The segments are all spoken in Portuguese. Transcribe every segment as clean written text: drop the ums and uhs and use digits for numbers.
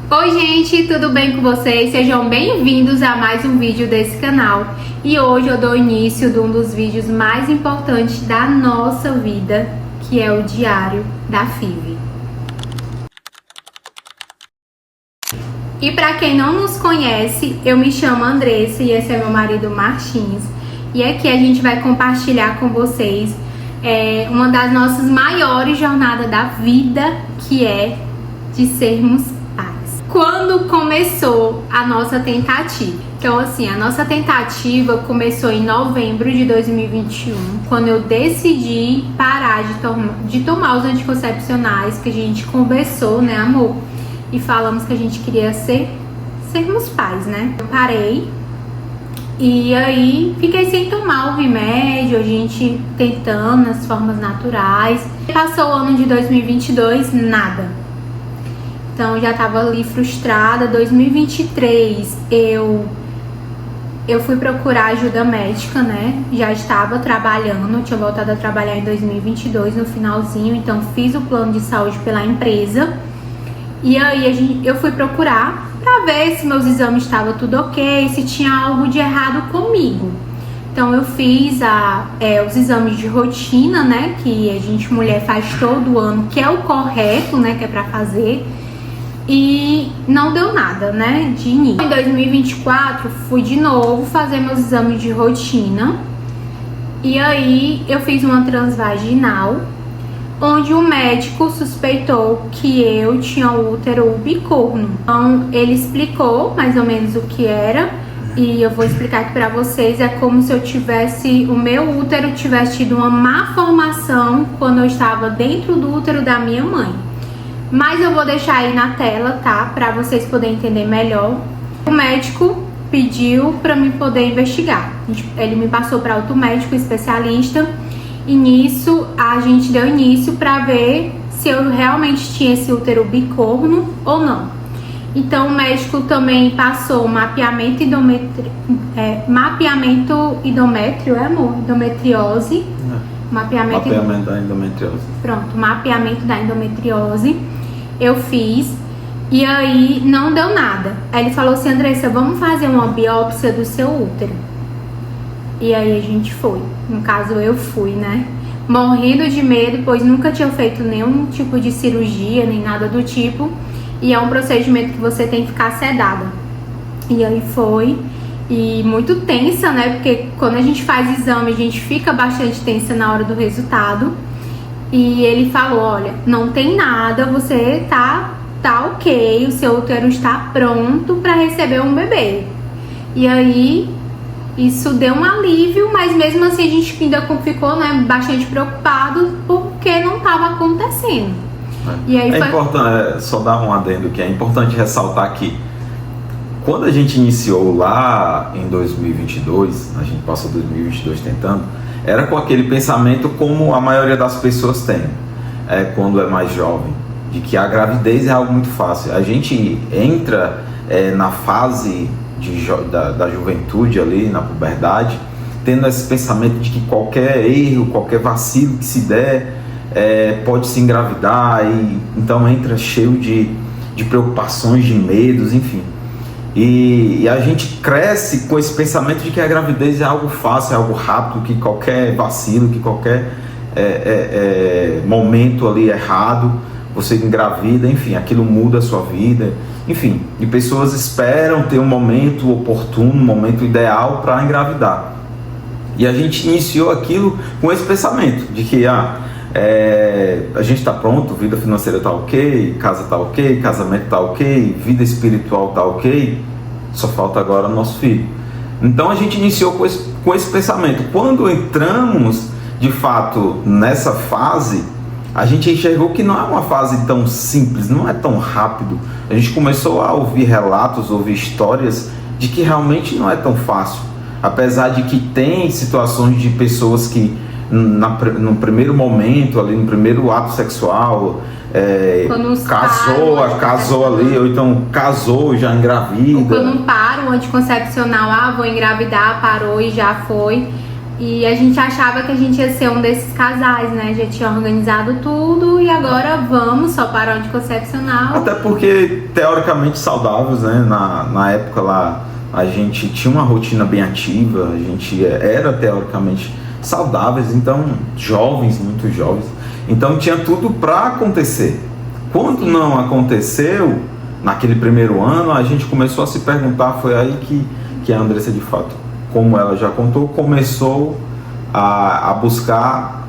Oi gente, tudo bem com vocês? Sejam bem-vindos a mais um vídeo desse canal. E hoje eu dou início de um dos vídeos mais importantes da nossa vida, que é o diário da Five. E para quem não nos conhece, eu me chamo Andressa e esse é meu marido Martins. E aqui a gente vai compartilhar com vocês uma das nossas maiores jornadas da vida, que é de sermos pais. Quando começou a nossa tentativa? Então assim, a nossa tentativa começou em novembro de 2021, quando eu decidi parar de tomar os anticoncepcionais, que a gente conversou, né, amor? E falamos que a gente queria sermos pais, né? Eu parei e aí fiquei sem tomar o remédio, a gente tentando nas formas naturais. Passou o ano de 2022, nada. Então já tava ali frustrada. 2023 eu fui procurar ajuda médica, né? Já estava trabalhando, tinha voltado a trabalhar em 2022 no finalzinho, então fiz o plano de saúde pela empresa. E aí eu fui procurar para ver se meus exames estavam tudo ok, se tinha algo de errado comigo. Então eu fiz os exames de rotina, né, que a gente mulher faz todo ano, que é o correto, né, que é para fazer. E não deu nada, né, de início. Em 2024 fui de novo fazer meus exames de rotina. E aí eu fiz uma transvaginal, onde o médico suspeitou que eu tinha o útero bicorno. Então ele explicou mais ou menos o que era, e eu vou explicar aqui pra vocês. É como se o meu útero tivesse tido uma má formação quando eu estava dentro do útero da minha mãe. Mas eu vou deixar aí na tela, tá? Pra vocês poderem entender melhor. O médico pediu pra mim poder investigar. Ele me passou pra outro médico especialista. E nisso a gente deu início para ver se eu realmente tinha esse útero bicorno ou não. Então o médico também passou mapeamento endométrio, amor? Endometriose. Mapeamento da endometriose. Pronto, mapeamento da endometriose eu fiz. E aí não deu nada. Aí ele falou assim: Andressa, vamos fazer uma biópsia do seu útero. E aí a gente foi. No caso eu fui, né? Morrendo de medo, pois nunca tinha feito nenhum tipo de cirurgia, nem nada do tipo. E é um procedimento que você tem que ficar sedada. E aí foi. E muito tensa, né? Porque quando a gente faz exame, a gente fica bastante tensa na hora do resultado. E ele falou: olha, não tem nada, você tá ok, o seu útero está pronto para receber um bebê. E aí isso deu um alívio, mas mesmo assim a gente ainda ficou, né, bastante preocupado porque não estava acontecendo. E aí importante, só dar um adendo, que é importante ressaltar que quando a gente iniciou lá em 2022, a gente passou 2022 tentando, era com aquele pensamento como a maioria das pessoas tem, quando é mais jovem, de que a gravidez é algo muito fácil. A gente entra na fase da juventude ali, na puberdade, tendo esse pensamento de que qualquer erro, qualquer vacilo que se der, pode se engravidar, e então entra cheio de preocupações, de medos, enfim. E a gente cresce com esse pensamento de que a gravidez é algo fácil, é algo rápido, que qualquer vacilo, que qualquer momento ali errado, você engravida, enfim, aquilo muda a sua vida, enfim, e pessoas esperam ter um momento oportuno, um momento ideal para engravidar. E a gente iniciou aquilo com esse pensamento de que a gente está pronto, vida financeira está ok, casa está ok, casamento está ok, vida espiritual está ok, só falta agora o nosso filho. Então a gente iniciou com esse pensamento. Quando entramos de fato nessa fase, a gente enxergou que não é uma fase tão simples, não é tão rápido. A gente começou a ouvir relatos, ouvir histórias de que realmente não é tão fácil. Apesar de que tem situações de pessoas que no primeiro momento, ali no primeiro ato sexual, casou ali, ou então casou e já engravida. Quando para o anticoncepcional, vou engravidar, parou e já foi. E a gente achava que a gente ia ser um desses casais, né? Já tinha organizado tudo e agora vamos só para o anticoncepcional. Até porque, teoricamente saudáveis, né? Na época lá, a gente tinha uma rotina bem ativa, a gente era teoricamente saudáveis, então jovens, muito jovens. Então tinha tudo para acontecer. Quando não aconteceu, naquele primeiro ano, a gente começou a se perguntar, foi aí que a Andressa, de fato, como ela já contou, começou a buscar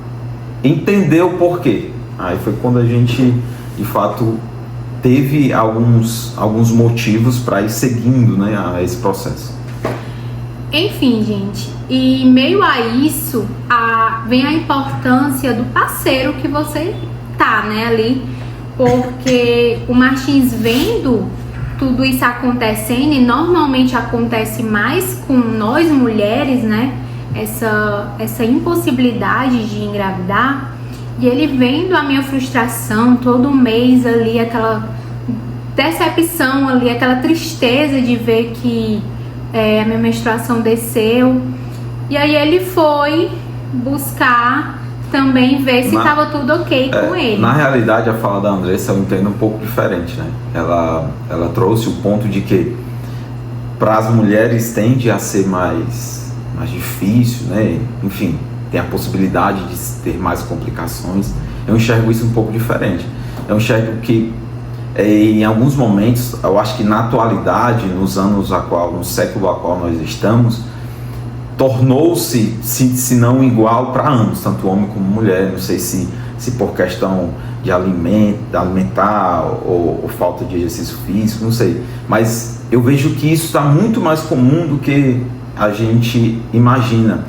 entender o porquê. Aí foi quando a gente, de fato, teve alguns motivos para ir seguindo, né, a esse processo. Enfim, gente, e meio a isso, vem a importância do parceiro que você tá, né, ali, porque o Martins vendo tudo isso acontecendo, e normalmente acontece mais com nós mulheres, né, essa impossibilidade de engravidar, e ele vendo a minha frustração todo mês ali, aquela decepção ali, aquela tristeza de ver que a minha menstruação desceu, e aí ele foi buscar também ver se estava tudo ok com ele. Na realidade, a fala da Andressa eu entendo um pouco diferente, né? Ela trouxe o ponto de que para as mulheres tende a ser mais difícil, né? Enfim, tem a possibilidade de ter mais complicações. Eu enxergo isso um pouco diferente. Eu enxergo que em alguns momentos, eu acho que na atualidade, no século a qual nós estamos, tornou-se, se não igual para ambos, tanto homem como mulher. Não sei se por questão de alimentar ou falta de exercício físico, não sei. Mas eu vejo que isso está muito mais comum do que a gente imagina.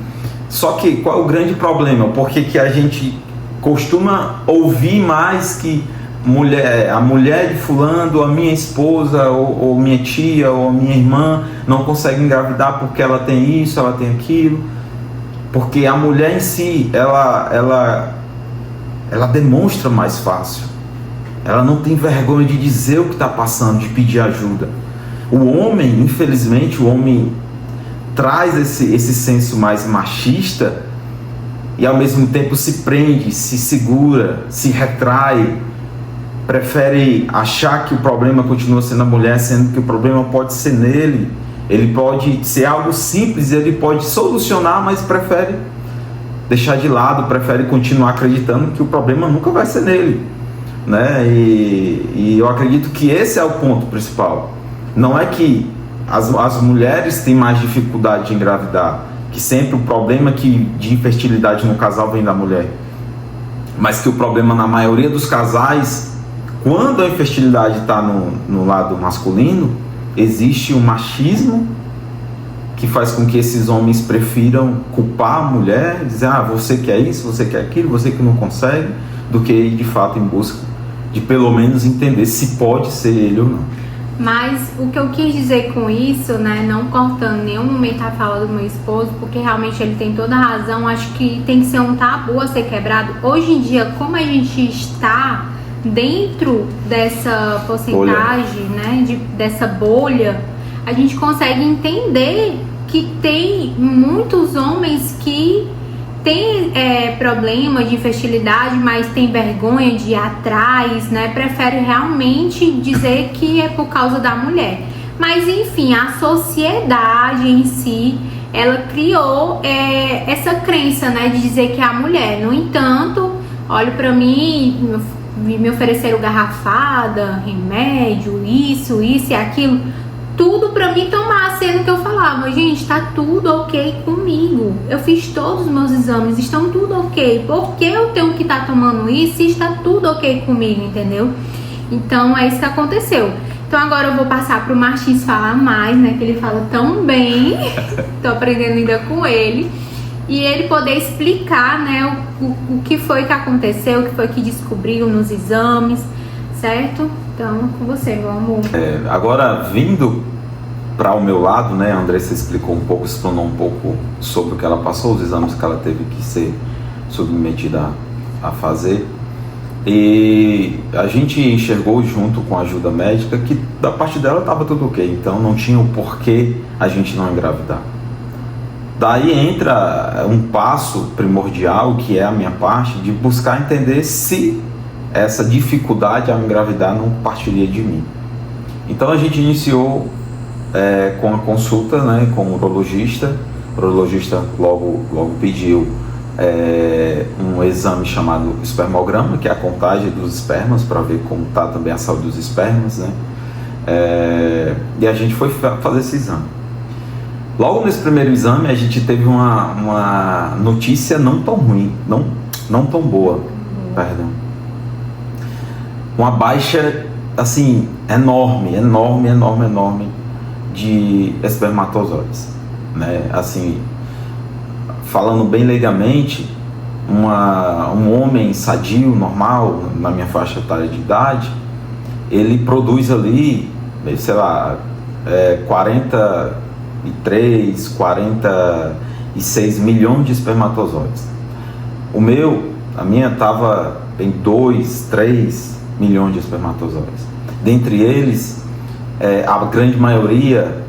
Só que qual é o grande problema? Porque que a gente costuma ouvir mais que a mulher de fulano, a minha esposa, ou minha tia, ou a minha irmã não consegue engravidar porque ela tem isso, ela tem aquilo. Porque a mulher em si, ela demonstra mais fácil. Ela não tem vergonha de dizer o que está passando, de pedir ajuda. O homem, infelizmente, traz esse senso mais machista e ao mesmo tempo se prende, se segura, se retrai, prefere achar que o problema continua sendo a mulher, sendo que o problema pode ser nele. Ele pode ser algo simples, ele pode solucionar, mas prefere deixar de lado, prefere continuar acreditando que o problema nunca vai ser nele, né? E eu acredito que esse é o ponto principal. Não é que as mulheres têm mais dificuldade de engravidar, que sempre o problema de infertilidade no casal vem da mulher, mas que o problema na maioria dos casais, quando a infertilidade está no lado masculino, existe um machismo que faz com que esses homens prefiram culpar a mulher, dizer, você quer isso, você quer aquilo, você que não consegue, do que ir de fato em busca de pelo menos entender se pode ser ele ou não. Mas o que eu quis dizer com isso, né, não cortando nenhum momento a fala do meu esposo, porque realmente ele tem toda a razão, acho que tem que ser um tabu a ser quebrado. Hoje em dia, como a gente está dentro dessa porcentagem, né, dessa bolha, a gente consegue entender que tem muitos homens que têm problema de infertilidade, mas tem vergonha de ir atrás, né, prefere realmente dizer que é por causa da mulher. Mas enfim, a sociedade em si, ela criou essa crença, né, de dizer que é a mulher. No entanto, olha pra mim, me ofereceram garrafada, remédio, isso e aquilo, tudo pra mim tomar, sendo que eu falava, gente, tá tudo ok comigo, eu fiz todos os meus exames, estão tudo ok, por que eu tenho que estar tomando isso se está tudo ok comigo, entendeu? Então é isso que aconteceu. Então agora eu vou passar pro Martins falar mais, né, que ele fala tão bem, tô aprendendo ainda com ele, e ele poder explicar, né, o que foi que aconteceu, o que foi que descobriu nos exames, certo? Então, com você, meu amor. Agora, vindo para o meu lado, né, a Andressa explanou um pouco sobre o que ela passou, os exames que ela teve que ser submetida a fazer. E a gente enxergou, junto com a ajuda médica, que da parte dela estava tudo ok, então não tinha o porquê a gente não engravidar. Daí entra um passo primordial, que é a minha parte, de buscar entender se essa dificuldade ao engravidar não partiria de mim. Então a gente iniciou com a consulta, né, com o urologista. O urologista logo pediu um exame chamado espermograma, que é a contagem dos espermas, para ver como está também a saúde dos espermas, né? E a gente foi fazer esse exame. Logo nesse primeiro exame a gente teve uma notícia não tão ruim, não tão boa, perdão. Uma baixa, assim, enorme de espermatozoides, né? Assim, falando bem leigamente, um homem sadio, normal, na minha faixa etária de idade, ele produz ali, sei lá, 43, 46 milhões de espermatozoides. A minha estava em 2, 3 milhões de espermatozoides. Dentre eles, a grande maioria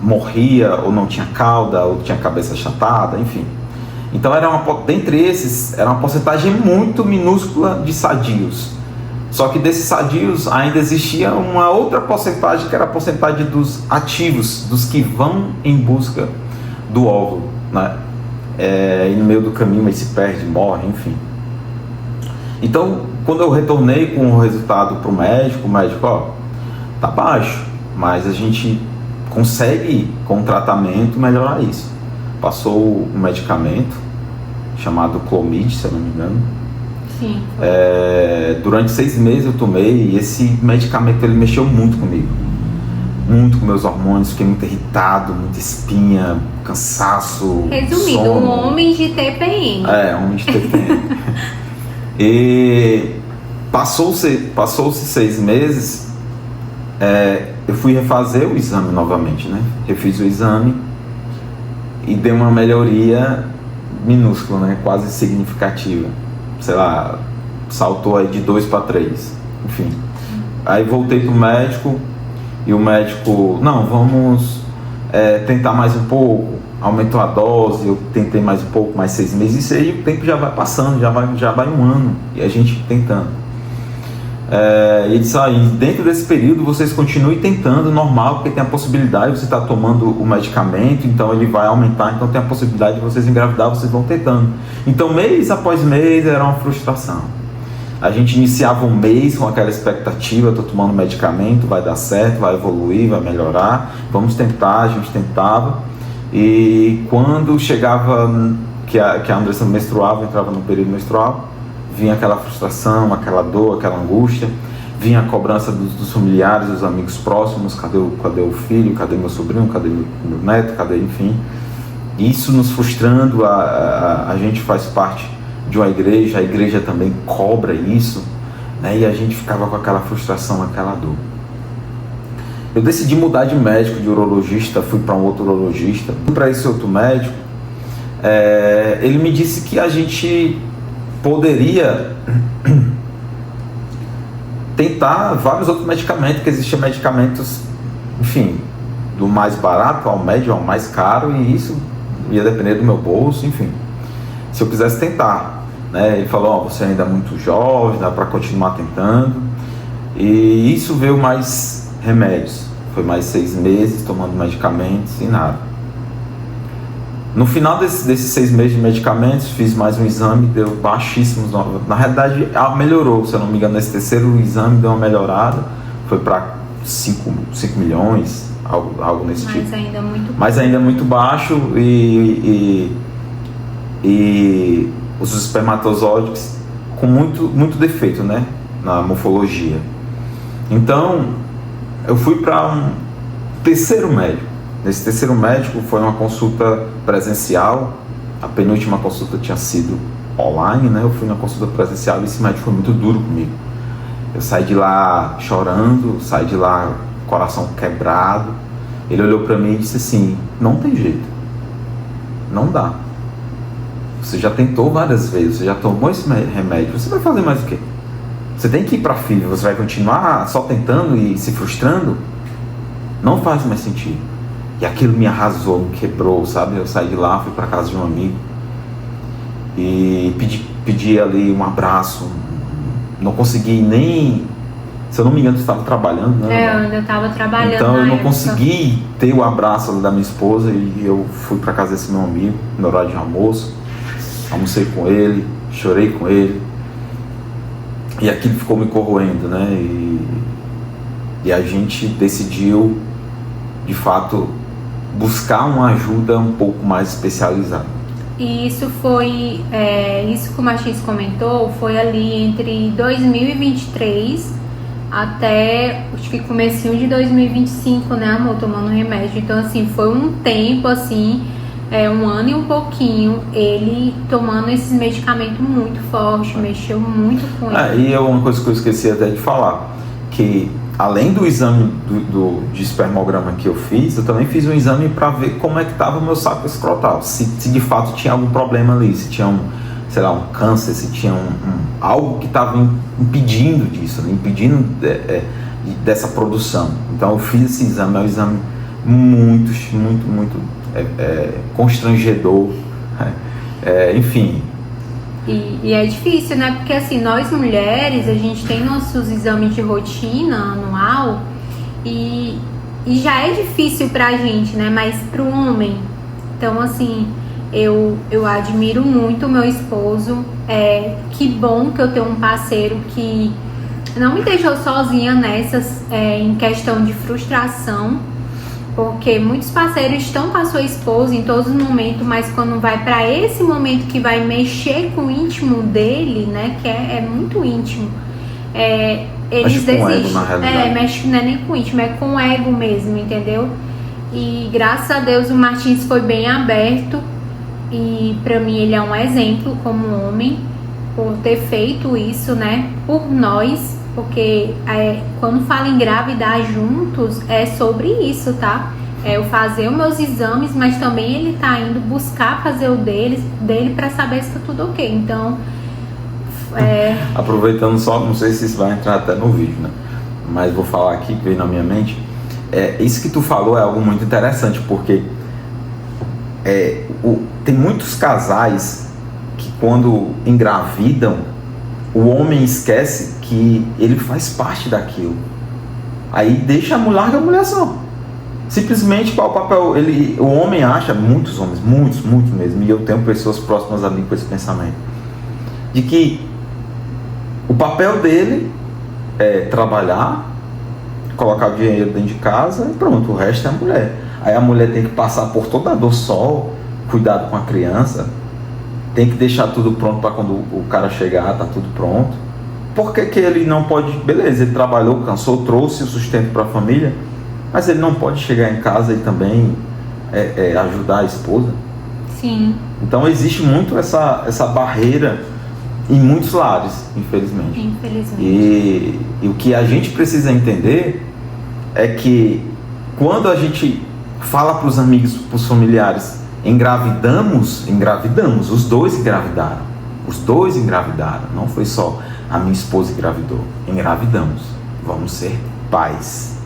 morria ou não tinha cauda ou tinha cabeça achatada, enfim. Então dentre esses era uma porcentagem muito minúscula de sadios. Só que desses sadios ainda existia uma outra porcentagem, que era a porcentagem dos ativos, dos que vão em busca do óvulo, né? E no meio do caminho ele se perde, morre, enfim. Então, quando eu retornei com o resultado para o médico, tá baixo, mas a gente consegue, com o tratamento, melhorar isso. Passou um medicamento chamado Clomid, se eu não me engano. Sim. Durante 6 meses eu tomei, e esse medicamento ele mexeu muito comigo, muito com meus hormônios, fiquei muito irritado, muita espinha, cansaço. Resumindo, sono. um homem de TPM. Homem de TPM. E passou-se 6 meses, eu fui refazer o exame novamente, né? Refiz o exame e deu uma melhoria minúscula, né? Quase significativa. Sei lá, saltou aí de 2 para 3, enfim. Aí voltei pro médico e o médico, não, vamos tentar mais um pouco. Aumentou a dose, eu tentei mais um pouco, mais 6 meses. Isso aí o tempo já vai passando, já vai um ano e a gente tentando. E ele disse, dentro desse período vocês continuem tentando, normal, porque tem a possibilidade, você está tomando o medicamento, então ele vai aumentar, então tem a possibilidade de vocês engravidar, vocês vão tentando. Então mês após mês era uma frustração. A gente iniciava um mês com aquela expectativa, estou tomando medicamento, vai dar certo, vai evoluir, vai melhorar, vamos tentar, a gente tentava. E quando chegava que a Andressa menstruava, entrava no período menstrual, vinha aquela frustração, aquela dor, aquela angústia, vinha a cobrança dos familiares, dos amigos próximos, cadê o filho, cadê meu sobrinho, cadê meu neto, enfim. Isso nos frustrando, a gente faz parte de uma igreja, a igreja também cobra isso, né? E a gente ficava com aquela frustração, aquela dor. Eu decidi mudar de médico, de urologista, fui para um outro urologista, para esse outro médico. Ele me disse que a gente poderia tentar vários outros medicamentos, que existiam medicamentos, enfim, do mais barato ao médio ao mais caro, e isso ia depender do meu bolso, enfim, se eu quisesse tentar, né? Ele falou, você ainda é muito jovem, dá para continuar tentando, e isso veio mais remédios, foi mais 6 meses tomando medicamentos e nada. No final desses 6 meses de medicamentos, fiz mais um exame, deu baixíssimos. Na realidade, melhorou, se eu não me engano, nesse terceiro exame deu uma melhorada, foi para 5 milhões, algo nesse tipo. Mas ainda é muito baixo, e os espermatozoides com muito defeito, né, na morfologia. Então, eu fui para um terceiro médico. Nesse terceiro médico foi uma consulta presencial, a penúltima consulta tinha sido online, né? Eu fui na consulta presencial e esse médico foi muito duro comigo. Eu saí de lá chorando, saí de lá coração quebrado. Ele olhou para mim e disse assim, não tem jeito, não dá. Você já tentou várias vezes, você já tomou esse remédio, você vai fazer mais o quê? Você tem que ir para a FIV, você vai continuar só tentando e se frustrando? Não faz mais sentido. E aquilo me arrasou, me quebrou, sabe? Eu saí de lá, fui para casa de um amigo e pedi ali um abraço. Não consegui nem... Se eu não me engano, eu estava trabalhando, né? Eu ainda estava trabalhando. Então eu não consegui ter o abraço ali da minha esposa e eu fui para casa desse meu amigo no horário de almoço. Almocei com ele, chorei com ele. E aquilo ficou me corroendo, né? E a gente decidiu, de fato, buscar uma ajuda um pouco mais especializada. E isso foi, isso que o Martins comentou, foi ali entre 2023 até, acho que comecinho de 2025, né, amor, tomando remédio. Então, assim, foi um tempo, assim, 1 ano e um pouquinho, ele tomando esses medicamentos muito fortes, mexeu muito com ele. E é uma coisa que eu esqueci até de falar, que além do exame de espermograma que eu fiz, eu também fiz um exame para ver como é que estava o meu saco escrotal, se de fato tinha algum problema ali, se tinha um câncer, se tinha algo que estava impedindo disso, né? Impedindo dessa produção. Então eu fiz esse exame, é um exame muito constrangedor, enfim. E é difícil, né? Porque assim, nós mulheres, a gente tem nossos exames de rotina anual e já é difícil pra gente, né? Mas pro homem, então assim, eu admiro muito o meu esposo. Que bom que eu tenho um parceiro que não me deixou sozinha nessas, em questão de frustração. Porque muitos parceiros estão com a sua esposa em todos os momentos, mas quando vai para esse momento que vai mexer com o íntimo dele, né, que é muito íntimo, eles desistem. Mexe, não é nem com o íntimo, é com o ego mesmo, entendeu? E graças a Deus o Martins foi bem aberto e para mim ele é um exemplo como homem por ter feito isso, né, por nós. Porque quando fala em engravidar juntos, é sobre isso, tá? Eu fazer os meus exames, mas também ele tá indo buscar fazer o dele para saber se tá tudo ok. Então, aproveitando só, não sei se isso vai entrar até no vídeo, né? Mas vou falar aqui que veio na minha mente. Isso que tu falou é algo muito interessante, porque tem muitos casais que quando engravidam, o homem esquece que ele faz parte daquilo. Aí larga a mulher só. Simplesmente qual o papel? O homem acha, muitos homens, muitos mesmo, e eu tenho pessoas próximas a mim com esse pensamento, de que o papel dele é trabalhar, colocar o dinheiro dentro de casa e pronto, o resto é a mulher. Aí a mulher tem que passar por toda a dor sol, cuidado com a criança, tem que deixar tudo pronto para quando o cara chegar, tá tudo pronto. Por que ele não pode? Beleza, ele trabalhou, cansou, trouxe o sustento para a família, mas ele não pode chegar em casa e também ajudar a esposa? Sim. Então existe muito essa barreira em muitos lares, infelizmente. E o que a gente precisa entender é que quando a gente fala para os amigos, para os familiares, engravidamos, os dois engravidaram, não foi só a minha esposa engravidou, engravidamos, vamos ser pais.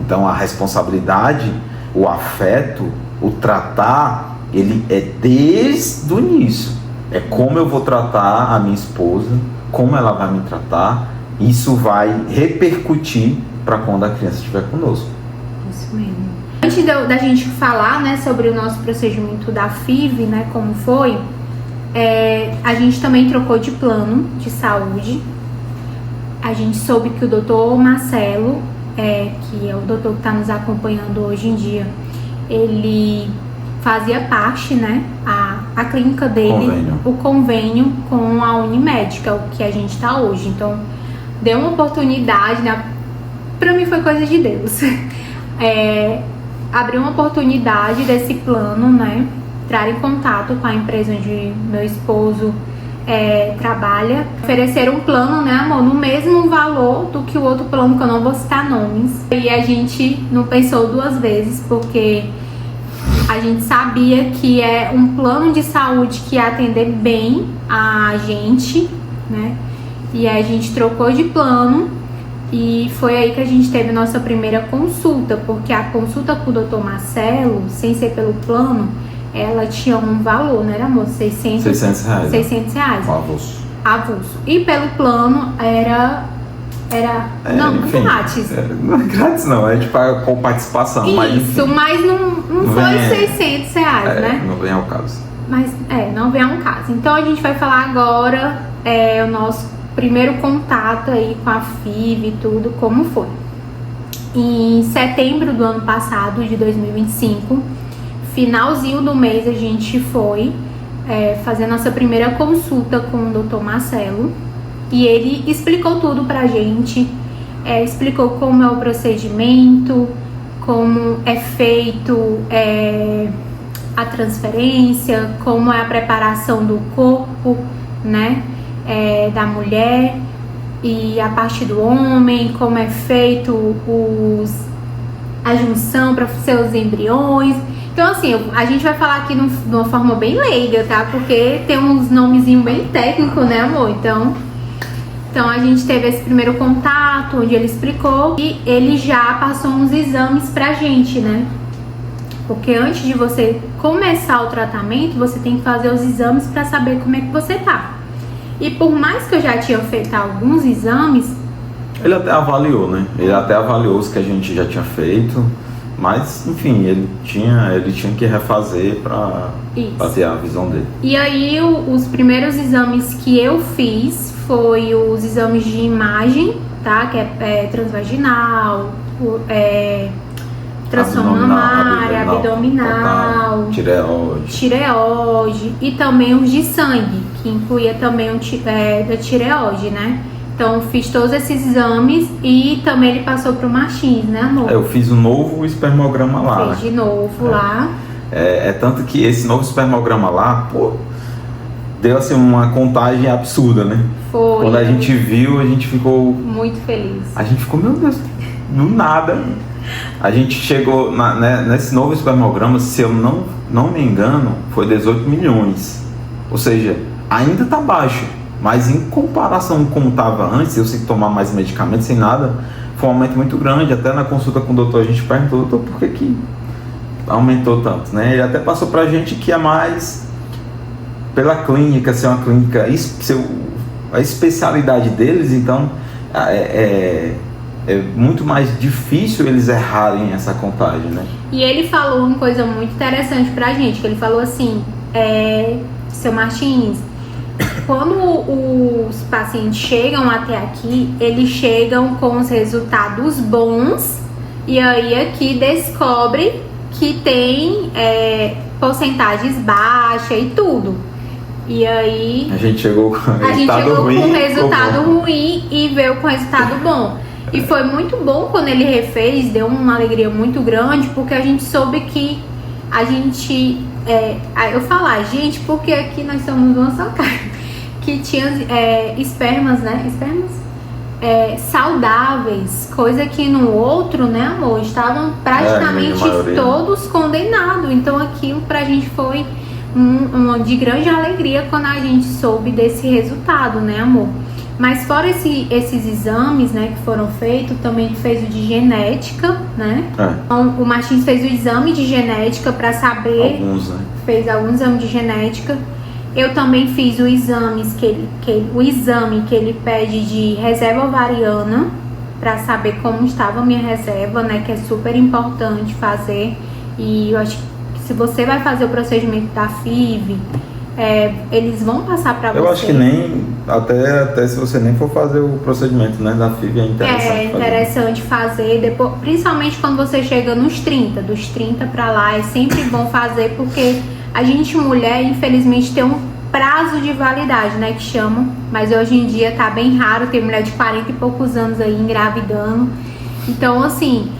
Então a responsabilidade, o afeto, o tratar, ele é desde o início. É como eu vou tratar a minha esposa, como ela vai me tratar, isso vai repercutir para quando a criança estiver conosco. Isso mesmo. Antes da gente falar, né, sobre o nosso procedimento da FIV, né, como foi, a gente também trocou de plano de saúde. A gente soube que o doutor Marcelo, que é o doutor que está nos acompanhando hoje em dia, ele fazia parte, né, a clínica dele, o convênio com a Unimed, que é o que a gente está hoje. Então, deu uma oportunidade, né, pra mim foi coisa de Deus. Abriu uma oportunidade desse plano, né, entrar em contato com a empresa onde meu esposo trabalha, oferecer um plano, né, amor, no mesmo valor do que o outro plano, que eu não vou citar nomes. E a gente não pensou duas vezes, porque a gente sabia que é um plano de saúde que ia atender bem a gente, né, e a gente trocou de plano E foi aí que a gente teve nossa primeira consulta, porque a consulta com o Dr. Marcelo, sem ser pelo plano, ela tinha um valor, não era, amor? 600 reais. 600 reais. Avulso. E pelo plano era não, enfim, grátis. Não é grátis não, é tipo com participação. Isso, mas não foi 600 reais, né? Não vem ao caso. Mas não vem ao caso. Então a gente vai falar agora o nosso primeiro contato aí com a FIV e tudo, como foi. Em setembro do ano passado, de 2025, finalzinho do mês, a gente foi fazer nossa primeira consulta com o Dr. Marcelo. E ele explicou tudo pra gente, explicou como é o procedimento, como é feito a transferência, como é a preparação do corpo, né, da mulher e a parte do homem, como é feito a junção para seus embriões. Então, assim, a gente vai falar aqui de uma forma bem leiga, tá? Porque tem uns nomezinhos bem técnicos, né, amor? Então a gente teve esse primeiro contato, onde ele explicou e ele já passou uns exames pra gente, né? Porque antes de você começar o tratamento, você tem que fazer os exames pra saber como é que você tá. E por mais que eu já tinha feito alguns exames... Ele até avaliou, né? Ele até avaliou os que a gente já tinha feito, mas, enfim, ele tinha que refazer pra ter a visão dele. E aí, os primeiros exames que eu fiz foi os exames de imagem, tá? Que é transvaginal, tração mamária, abdominal, tireoide e também os de sangue, que incluía também da tireoide, né? Então fiz todos esses exames e também ele passou pro Martins, né, amor? Eu fiz um novo espermograma lá. Fiz de novo lá. Tanto que esse novo espermograma lá, deu assim uma contagem absurda, né? Foi. Quando a gente viu, a gente ficou muito feliz. A gente ficou, meu Deus, do nada. A gente chegou nesse novo espermograma, se eu não me engano, foi 18 milhões. Ou seja, ainda tá baixo. Mas em comparação com como estava antes, eu sei tomar mais medicamentos sem nada, foi um aumento muito grande. Até na consulta com o doutor a gente perguntou, doutor, por que aumentou tanto, né? Ele até passou pra gente que é mais pela clínica, ser uma clínica, a especialidade deles, então é muito mais difícil eles errarem essa contagem, né? E ele falou uma coisa muito interessante pra gente, que ele falou assim, seu Martins, quando os pacientes chegam até aqui, eles chegam com os resultados bons e aí aqui descobre que tem porcentagens baixas e tudo. E aí a gente chegou com resultado ruim e veio com resultado bom. E foi muito bom quando ele refez, deu uma alegria muito grande, porque a gente soube que a gente... eu falar, gente, porque aqui nós somos uma só carne, que tinha espermas, né? Saudáveis, coisa que no outro, né, amor, estavam praticamente todos condenados. Então aquilo pra gente foi de grande alegria quando a gente soube desse resultado, né, amor? Mas fora esses exames, né, que foram feitos, também fez o de genética, né? Então, o Martins fez o exame de genética para saber. Alguns, né? Fez alguns exames de genética. Eu também fiz o exame que ele pede de reserva ovariana, para saber como estava a minha reserva, né? Que é super importante fazer. E eu acho que se você vai fazer o procedimento da FIV, eles vão passar para você. Eu acho que nem, até se você nem for fazer o procedimento, né, da FIV, é interessante. É interessante fazer depois, principalmente quando você chega nos 30, dos 30 para lá, é sempre bom fazer, porque a gente, mulher, infelizmente tem um prazo de validade, né, que chamam, mas hoje em dia tá bem raro, tem mulher de 40 e poucos anos aí engravidando. Então, assim,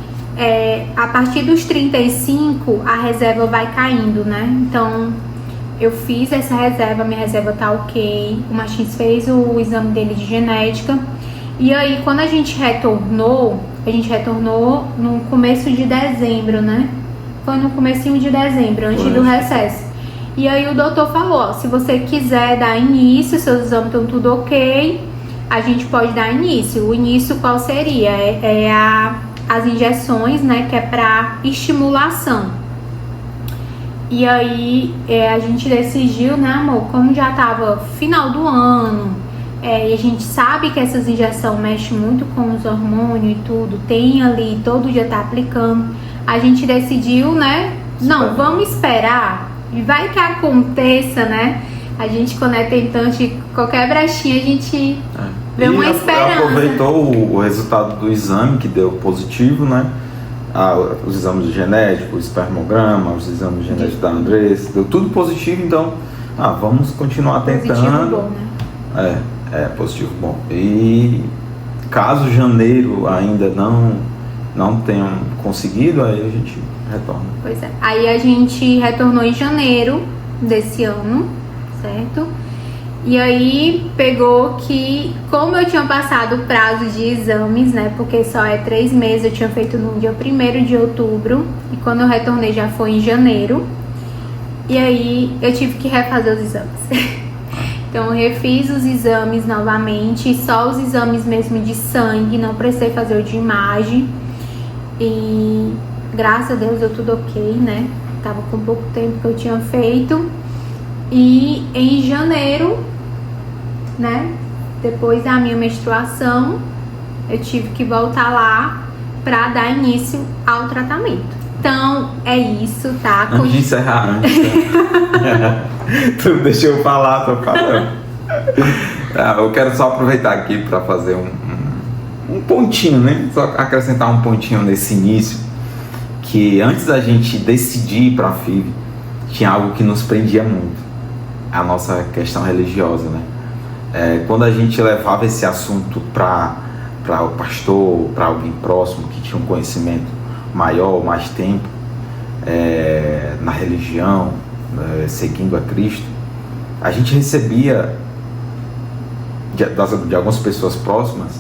a partir dos 35, a reserva vai caindo, né? Então, eu fiz essa reserva, minha reserva tá ok. O Martins fez o exame dele de genética. E aí, quando a gente retornou no começo de dezembro, né? Foi no comecinho de dezembro, antes do recesso. E aí o doutor falou, ó, se você quiser dar início, seus exames estão tudo ok, a gente pode dar início. O início qual seria? As injeções, né, que é para estimulação. E aí a gente decidiu, né, amor, como já tava final do ano, e a gente sabe que essas injeções mexem muito com os hormônios e tudo, tem ali, todo dia tá aplicando, a gente decidiu, né, não, vamos esperar, e vai que aconteça, né, a gente quando é tentante, qualquer brechinha a gente vê uma esperança. Aproveitou o resultado do exame que deu positivo, né, os exames genéticos, o espermograma, os exames genéticos da Andressa, deu tudo positivo, então vamos continuar tentando. Positivo bom, né? Positivo bom. E caso janeiro ainda não tenham conseguido, aí a gente retorna. Pois é. Aí a gente retornou em janeiro desse ano, certo? E aí pegou que, como eu tinha passado o prazo de exames, né? Porque só é 3 meses, eu tinha feito no dia 1º de outubro. E quando eu retornei já foi em janeiro. E aí eu tive que refazer os exames. Então eu refiz os exames novamente, só os exames mesmo de sangue, não precisei fazer o de imagem. E graças a Deus deu tudo ok, né? Tava com pouco tempo que eu tinha feito. E em janeiro, né, depois da minha menstruação, eu tive que voltar lá pra dar início ao tratamento. Então, é isso, tá? Antes de encerrar, tu deixa eu falar, tô falando. Eu quero só aproveitar aqui para fazer um pontinho, né? Só acrescentar um pontinho nesse início, que antes da gente decidir ir para a FIV, tinha algo que nos prendia muito, a nossa questão religiosa, né? Quando a gente levava esse assunto para o pastor, para alguém próximo que tinha um conhecimento maior, mais tempo na religião, seguindo a Cristo, a gente recebia de algumas pessoas próximas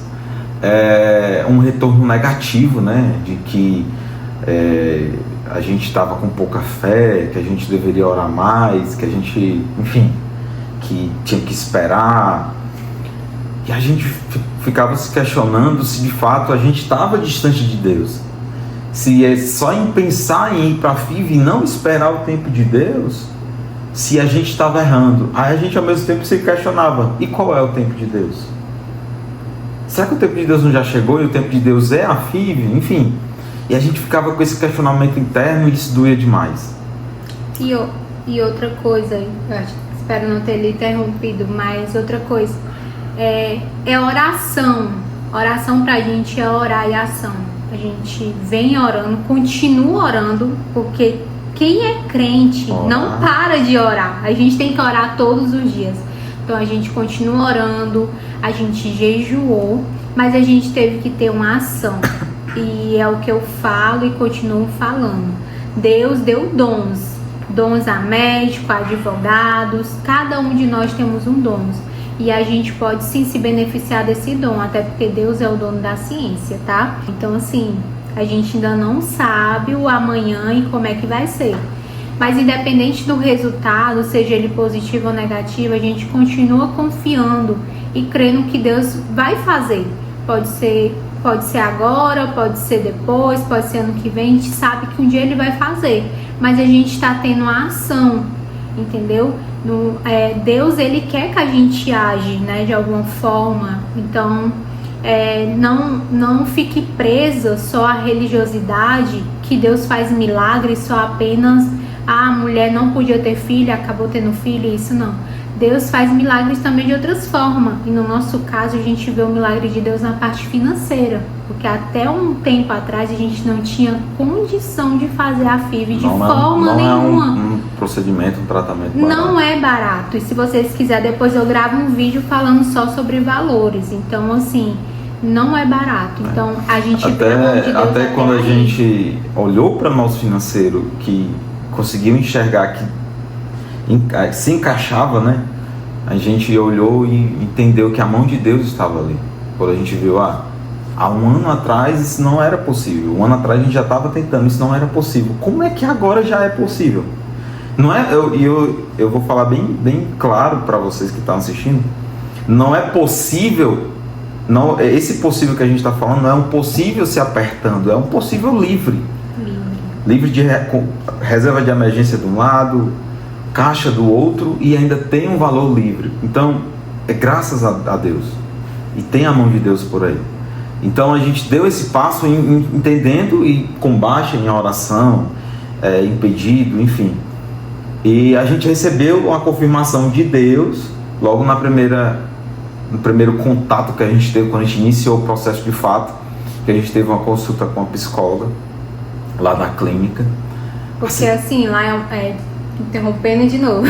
um retorno negativo, né, de que a gente estava com pouca fé, que a gente deveria orar mais, que a gente, enfim, que tinha que esperar. E a gente ficava se questionando se de fato a gente estava distante de Deus. Se é só em pensar em ir para a FIV e não esperar o tempo de Deus, se a gente estava errando. Aí a gente ao mesmo tempo se questionava, e qual é o tempo de Deus? Será que o tempo de Deus não já chegou e o tempo de Deus é a FIV? Enfim, e a gente ficava com esse questionamento interno e isso doía demais. E outra coisa, eu espero não ter lhe interrompido, mas outra coisa, é oração. Oração pra gente é orar e ação. A gente vem orando, continua orando, porque quem é crente não para de orar. A gente tem que orar todos os dias. Então a gente continua orando, a gente jejuou, mas a gente teve que ter uma ação. E é o que eu falo e continuo falando. Deus deu dons a médico, a advogados, cada um de nós temos um dom. E a gente pode sim se beneficiar desse dom, até porque Deus é o dono da ciência, tá? Então assim, a gente ainda não sabe o amanhã e como é que vai ser. Mas independente do resultado, seja ele positivo ou negativo, a gente continua confiando e crendo que Deus vai fazer. Pode ser agora, pode ser depois, pode ser ano que vem, a gente sabe que um dia ele vai fazer. Mas a gente está tendo a ação, entendeu? Deus, ele quer que a gente age, né, de alguma forma. Então, não fique presa só à religiosidade, que Deus faz milagres só apenas a mulher não podia ter filho, acabou tendo filho, isso não. Deus faz milagres também de outras formas. E no nosso caso, a gente vê o milagre de Deus na parte financeira. Porque até um tempo atrás a gente não tinha condição de fazer a FIV de forma nenhuma. Não é um procedimento, um tratamento barato. Não é barato. E se vocês quiserem, depois eu gravo um vídeo falando só sobre valores. Então, assim, não é barato. Então, a gente até quando a gente olhou para o nosso financeiro, que conseguiu enxergar que se encaixava, né? A gente olhou e entendeu que a mão de Deus estava ali. Quando a gente viu, há um ano atrás isso não era possível. Um ano atrás a gente já estava tentando, isso não era possível. Como é que agora já é possível? Não é? Eu vou falar bem claro para vocês que estão assistindo. Não é possível não, esse possível que a gente está falando não é um possível se apertando, é um possível livre. Livre de reserva de emergência de um lado, caixa do outro, e ainda tem um valor livre. Então, é graças a Deus. E tem a mão de Deus por aí. Então, a gente deu esse passo entendendo e com baixa em oração, em pedido, enfim. E a gente recebeu uma confirmação de Deus logo no primeiro contato que a gente teve, quando a gente iniciou o processo de fato, que a gente teve uma consulta com a psicóloga lá na clínica. Porque assim, lá interrompendo de novo,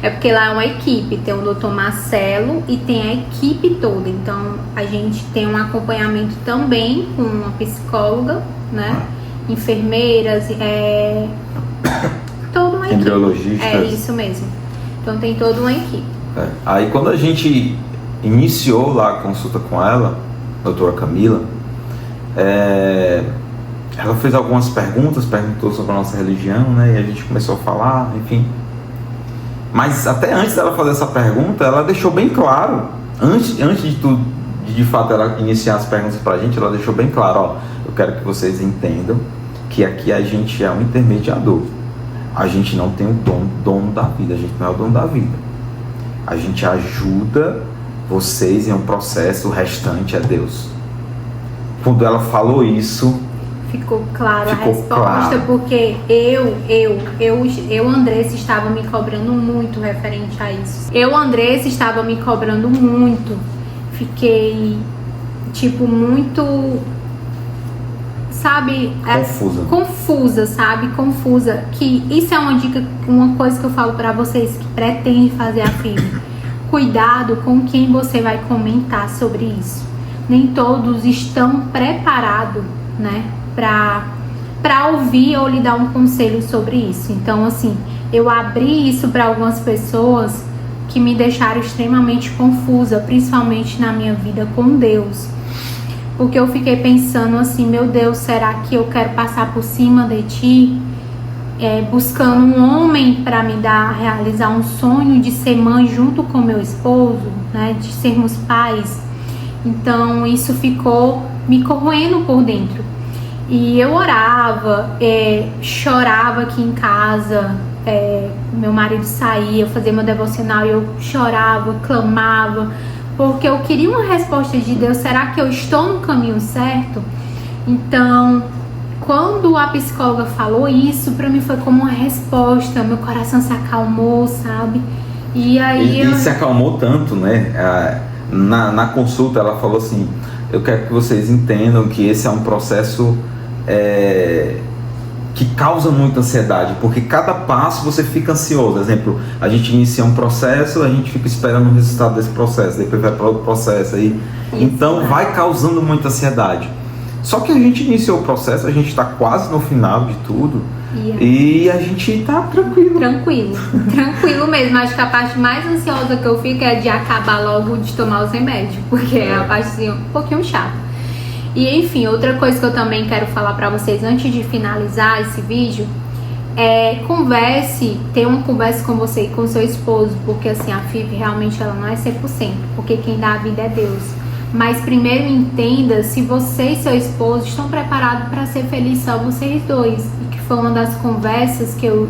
é porque lá é uma equipe, tem o Dr. Marcelo e tem a equipe toda, então a gente tem um acompanhamento também com uma psicóloga, né, enfermeiras, toda uma equipe. Embriologistas. É isso mesmo, então tem toda uma equipe. Aí quando a gente iniciou lá a consulta com ela, a doutora Camila, ela fez algumas perguntas, perguntou sobre a nossa religião, né? E a gente começou a falar, enfim. Mas até antes dela fazer essa pergunta, ela deixou bem claro, antes de tudo, de fato ela iniciar as perguntas pra gente, ela deixou bem claro, ó, eu quero que vocês entendam que aqui a gente é um intermediador. A gente não tem o dono da vida, a gente não é o dono da vida. A gente ajuda vocês em um processo, o restante é Deus. Quando ela falou isso, ficou claro a resposta, claro. Porque eu, Andressa, estava me cobrando muito referente a isso. Andressa, estava me cobrando muito. Fiquei, muito, sabe? Confusa. Que isso é uma dica, uma coisa que eu falo pra vocês que pretendem fazer a FIV. Cuidado com quem você vai comentar sobre isso. Nem todos estão preparados, né? Para ouvir ou lhe dar um conselho sobre isso. Então, assim, eu abri isso para algumas pessoas que me deixaram extremamente confusa, principalmente na minha vida com Deus. Porque eu fiquei pensando assim, meu Deus, será que eu quero passar por cima de ti? Buscando um homem para me realizar um sonho de ser mãe junto com meu esposo, né? De sermos pais. Então, isso ficou me corroendo por dentro. E eu orava, chorava aqui em casa, meu marido saía, fazia meu devocional e eu chorava, clamava, porque eu queria uma resposta de Deus. Será que eu estou no caminho certo? Então, quando a psicóloga falou isso, pra mim foi como uma resposta, meu coração se acalmou, sabe? E aí ele se acalmou tanto, né? Na consulta ela falou assim, eu quero que vocês entendam que esse é um processo que causa muita ansiedade, porque cada passo você fica ansioso. Exemplo, a gente inicia um processo, a gente fica esperando o resultado desse processo, depois vai para outro processo aí. Então vai causando muita ansiedade. Só que a gente iniciou o processo, a gente está quase no final de tudo, e a gente está tranquilo mesmo. Acho que a parte mais ansiosa que eu fico é de acabar logo de tomar os remédios, porque é a parte assim, um pouquinho chata. E enfim, outra coisa que eu também quero falar pra vocês antes de finalizar esse vídeo tenha uma conversa com você e com seu esposo, porque assim, a FIV realmente ela não é 100%, porque quem dá a vida é Deus. Mas primeiro entenda se você e seu esposo estão preparados para ser felizes só vocês dois. E que foi uma das conversas que eu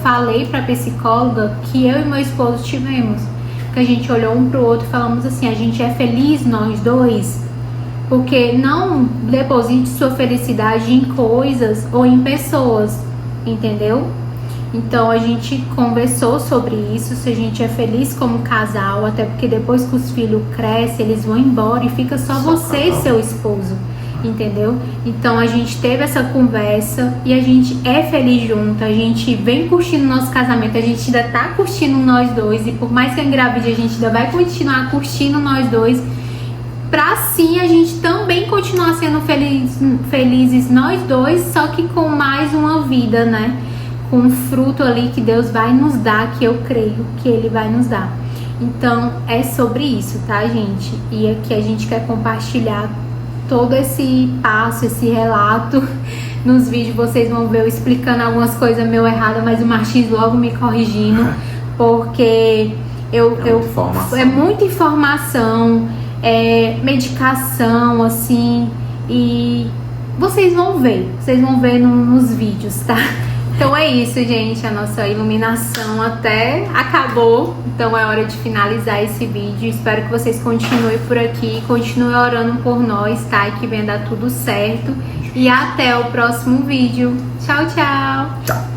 falei pra psicóloga que eu e meu esposo tivemos. Que a gente olhou um pro outro e falamos assim, a gente é feliz nós dois? Porque não deposite sua felicidade em coisas ou em pessoas, entendeu? Então a gente conversou sobre isso, se a gente é feliz como casal, até porque depois que os filhos crescem, eles vão embora e fica só você e seu esposo, entendeu? Então a gente teve essa conversa e a gente é feliz junto, a gente vem curtindo nosso casamento, a gente ainda tá curtindo nós dois, e por mais que eu engravide, a gente ainda vai continuar curtindo nós dois, pra sim a gente também continuar sendo felizes nós dois, só que com mais uma vida, né? Com um fruto ali que Deus vai nos dar, que eu creio que Ele vai nos dar. Então é sobre isso, tá, gente? E aqui a gente quer compartilhar todo esse passo, esse relato. Nos vídeos vocês vão ver eu explicando algumas coisas meio erradas, mas o Martins logo me corrigindo, porque é muita informação. medicação, assim, e vocês vão ver nos vídeos, tá? Então é isso, gente, a nossa iluminação até acabou, então é hora de finalizar esse vídeo. Espero que vocês continuem por aqui, continuem orando por nós, tá? E que venha dar tudo certo. E até o próximo vídeo. Tchau, tchau! Tchau!